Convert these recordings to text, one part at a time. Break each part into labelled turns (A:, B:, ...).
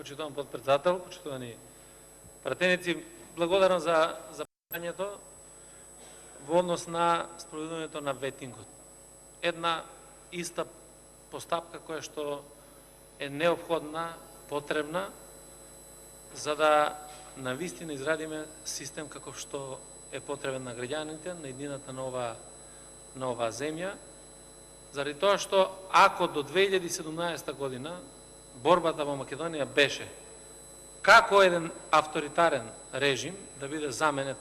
A: почитуван подпредседател, почитувани пратеници, благодарам за прашањето во однос на спроведувањето на ветингот. Една иста постапка која што е неопходна, потребна, за да навистина израдиме систем каков што е потребен на граѓаните, на едината на оваа земја, заради тоа што ако до 2017 година борбата во Македонија беше како еден авторитарен режим да биде заменет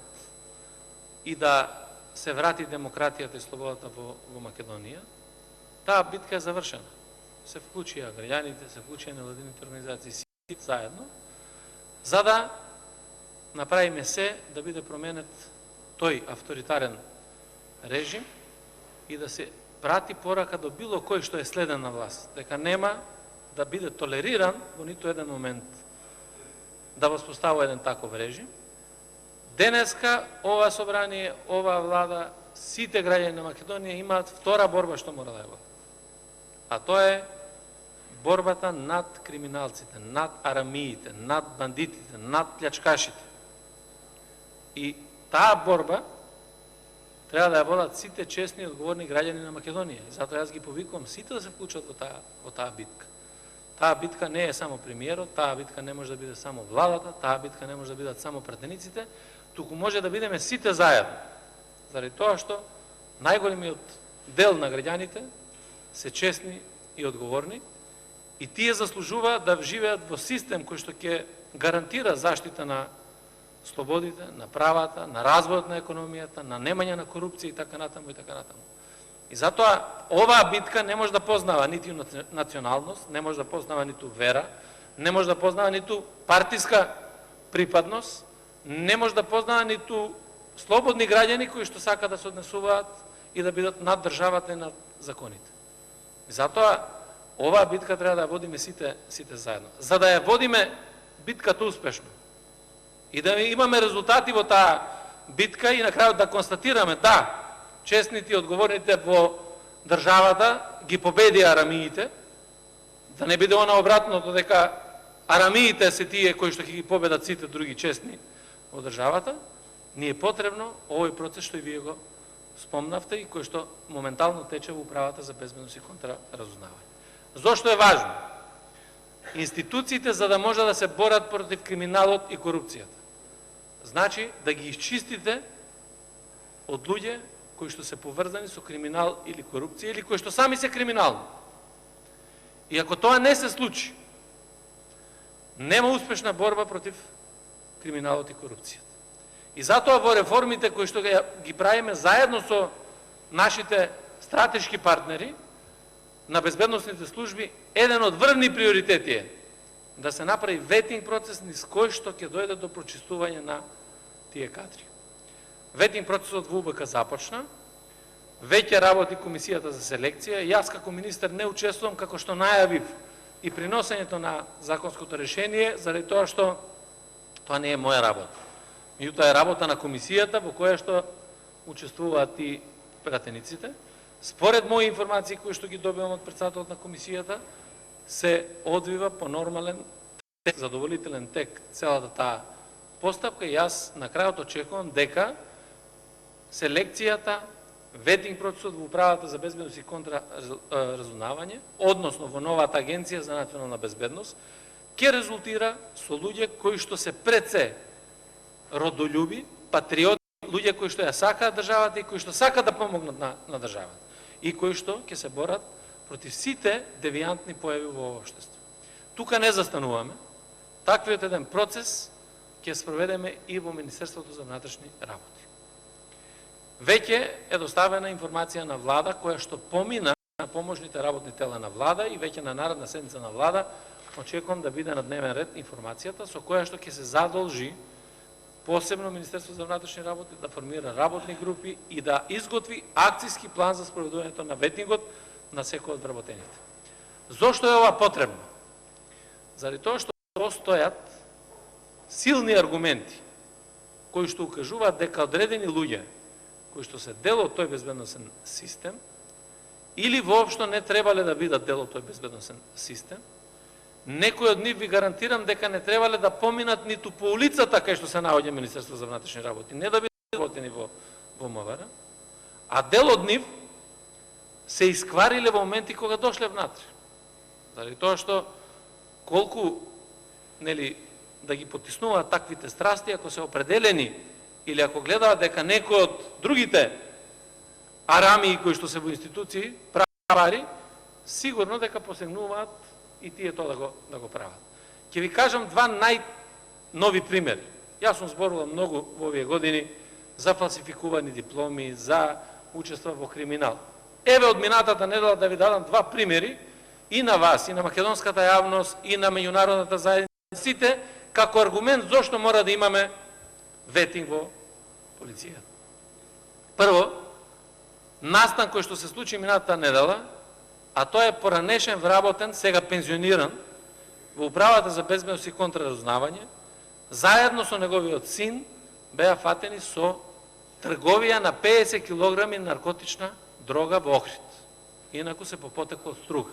A: и да се врати демократијата и слободата во Македонија, таа битка е завршена. Се вклучија граѓаните, се вклучија невладините организации, сите заедно, за да направиме се да биде променет тој авторитарен режим и да се прати порака до било кој што е следен на власт, дека нема да биде толериран во ниту еден момент да воспоставува еден таков режим. Денеска ова собрание, оваа влада, сите граѓани на Македонија имаат втора борба што мора да ја водат. А тоа е борбата над криминалците, над арамиите, над бандитите, над плячкашите. И таа борба треба да ја водат сите честни и одговорни граѓани на Македонија. И затоа јас ги повикувам сите да се вклучат во таа битка. Таа битка не е само премиерот, таа битка не може да биде само владата, таа битка не може да бидат само пратениците, туку може да бидеме сите заедно. Заради тоа што најголемиот дел на граѓаните се честни и одговорни и тие заслужуваат да живеат во систем кој што ќе гарантира заштита на слободите, на правата, на развојот на економијата, на немање на корупција и така натаму и така натаму. И затоа оваа битка не може да познава ниту националност, не може да познава ниту вера, не може да познава ниту партиска припадност, не може да познава ниту слободни граѓани кои што сака да се однесуваат и да бидат над државата и над законите. И затоа оваа битка треба да ја водиме сите заедно. За да ја водиме битката успешно и да имаме резултати во таа битка и на крајот да констатираме да, честните и одговорните во државата ги победија арамиите, да не биде она обратното дека арамиите се тие кои што ќе ги победат сите други честни во државата, ни е потребно овој процес што и вие го спомнавте и кој што моментално тече во управата за безбедност и контраразузнавање. Зошто е важно? Институциите за да може да се борат против криминалот и корупцијата. Значи да ги изчистите од луѓе кои што се поврзани со криминал или корупција или кои што сами се криминални. И ако тоа не се случи, нема успешна борба против криминалот и корупцијата. И затоа во реформите кои што ги правиме заедно со нашите стратешки партнери на безбедносните служби, еден од врвни приоритети е да се направи ветинг процес низ кој што ќе дојде до прочистување на тие кадри. Ветинг процесот во УБК започна, веќе работи комисијата за селекција, јас како министер не учествувам како што најавив и при носењето на законското решение, заради тоа што тоа не е моја работа. Меѓутоа е работа на комисијата во која што учествуваат и пратениците. Според мои информации кои што ги добивам од претседателот на комисијата, се одвива по нормален, задоволителен тек целата таа постапка и јас на крајот очекувам дека селекцијата, ветинг процесот во управата за безбедност и контраразузнавање, односно во новата агенција за национална безбедност, ќе резултира со луѓе кои што се пред се родолюби, патриоти, луѓе кои што ја сакаат државата и кои што сакаат да помогнат на државата и кои што ќе се борат против сите девијантни појави во општество. Тука не застануваме. Таквиот еден процес ќе спроведеме и во Министерството за внатрешни работи. Веќе е доставена информација на влада која што помина на поможните работни тела на влада и веќе на наредна седница на влада очекувам да биде на дневен ред информацијата со која што ќе се задолжи посебно Министерство за внатрешни работи да формира работни групи и да изготви акцијски план за спроведувањето на ветингот на секој од вработените. Зошто е ова потребно? Заради тоа што постојат силни аргументи кои што укажуваат дека одредени луѓе кои што се дел од тој безбедносен систем или воопшто не требале да бидат дел од тој безбедносен систем,
B: некои од нив ви гарантирам дека не требале да поминат ниту по улицата кај што се наоѓа Министерство за внатрешни работи, не да бидат работени во МВР, а дел од нив се исквариле во моменти кога дошле внатре. Заради тоа што колку да ги потиснуваат таквите страсти, ако се определени или ако гледаат дека некој од другите арамии кои што се во институции прави, сигурно дека посегнуваат и тие тоа да го прават. Ќе ви кажам два најнови примери. Јас сум зборувал многу во овие години за фалсификувани дипломи, за учество во криминал. Еве од минатата недела да ви дадам два примери и на вас, и на македонската јавност, и на меѓународната заедница, сите како аргумент зошто мора да имаме ветинг во полицијата. Прво, настан кој што се случи минатата недела, а тој е поранешен вработен, сега пензиониран, во Управата за безбедност и контраразузнавање, заедно со неговиот син, беа фатени со трговија на 50 килограми наркотична дрога во Охрид. Инаку се по потекло струга.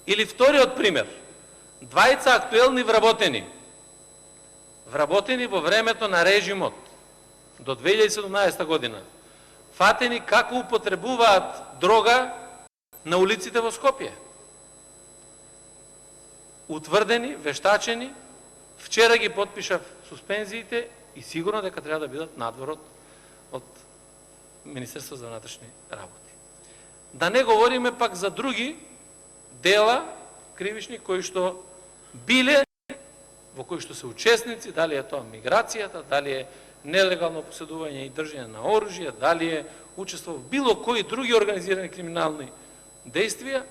B: Или вториот пример, двајца актуелни вработени во времето на режимот до 2017 година, фатени како употребуваат дрога на улиците во Скопје. Утврдени, вештачени, вчера ги подпишав суспензиите и сигурно дека треба да бидат надвор од Министерство за внатрешни работи. Да не говориме пак за други дела кривични кои што биле, во кои што се учесници, дали е тоа миграцијата, дали е нелегално поседување и држење на оружје, дали е учество во било кои други организирани криминални действија,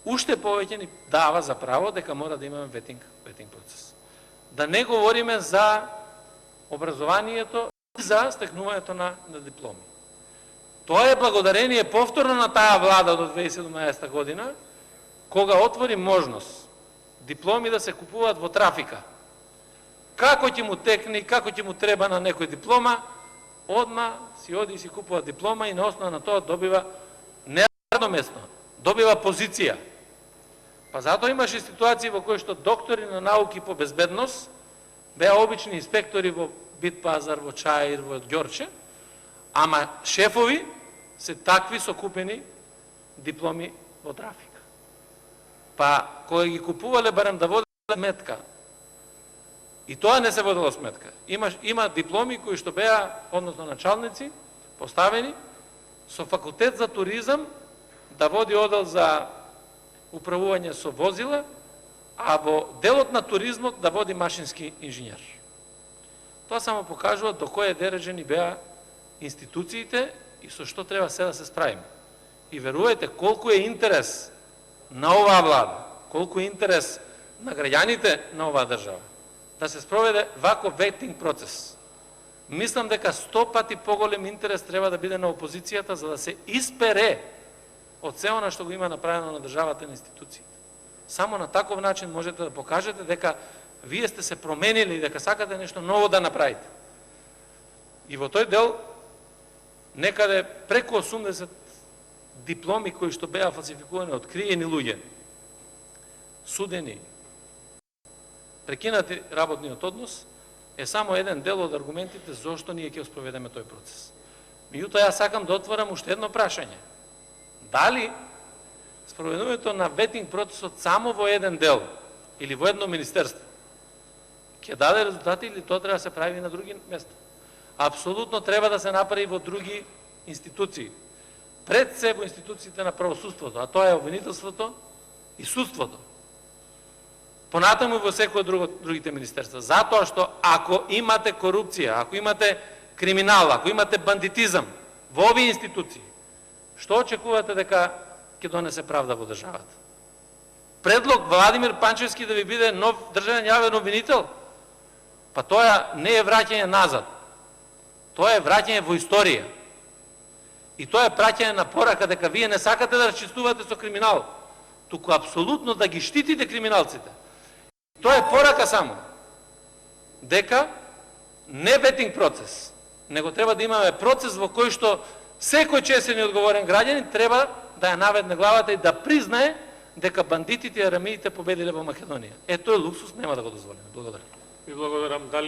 B: уште повеќе ни дава за право дека мора да имаме ветинг процес. Да не говориме за образованието и за стекнувањето на дипломи. Тоа е благодарение повторно на таа влада до 2017 година, кога отвори можност дипломи да се купуваат во трафика. Како ќе му текне, како ќе му треба на некој диплома, одма си оди и си купува диплома и на основа на тоа добива не радно место, добива позиција. Па затоа имаше ситуации во кои што доктори на науки по безбедност беа обични инспектори во Битпазар, во Чаир, во Ѓорче, ама шефови се такви со купени дипломи во трафик. Па кога ги купувале барем да водат сметка, и тоа не се водела сметка. Има дипломи кои што беа, односно началници, поставени со факултет за туризам да води одел за управување со возила, а во делот на туризмот да води машински инженер. Тоа само покажува до кој дережени беа институциите и со што треба се да се справиме. И верувајте, колку е интерес на оваа влада, колку е интерес на граѓаните на оваа држава, да се спроведе вако ветинг процес. Мислам дека 100 пати поголем интерес треба да биде на опозицијата за да се испере од се она што го има направено на државата и на институциите. Само на таков начин можете да покажете дека вие сте се променили и дека сакате нешто ново да направите. И во тој дел, некаде преку 80 дипломи кои што беа фалсификувани од криени луѓе, судени, прекинати работниот однос, е само еден дел од аргументите зошто ние ќе спроведеме тој процес. Меѓутоа, јас сакам да отворам уште едно прашање. Дали спроведувањето на ветинг процесот само во еден дел или во едно министерство ќе даде резултати или тоа треба да се прави на други места? Апсолутно треба да се направи во други институции. Пред се во институциите на правосудството, а тоа е обвинителството и судството. Понатаму во секој другите министерства. Затоа што ако имате корупција, ако имате криминал, ако имате бандитизам во овие институции, што очекувате дека ќе донесе правда во државата? Предлог Владимир Панчевски да ви биде нов државен јавен обвинител? Па тоа не е враќање назад. Тоа е враќање во историја. И тоа е праќање на порака дека вие не сакате да расчистувате со криминал, туку апсолутно да ги штитите криминалците. Тоа е порака само дека не ветинг процес, него треба да имаме процес во кој што секој честен и одговорен граѓанин треба да ја наведне главата и да признае дека бандитите и арамиите победиле во Македонија. Тој луксус нема да го дозволиме. Благодарам.
C: Ви благодарам. Дали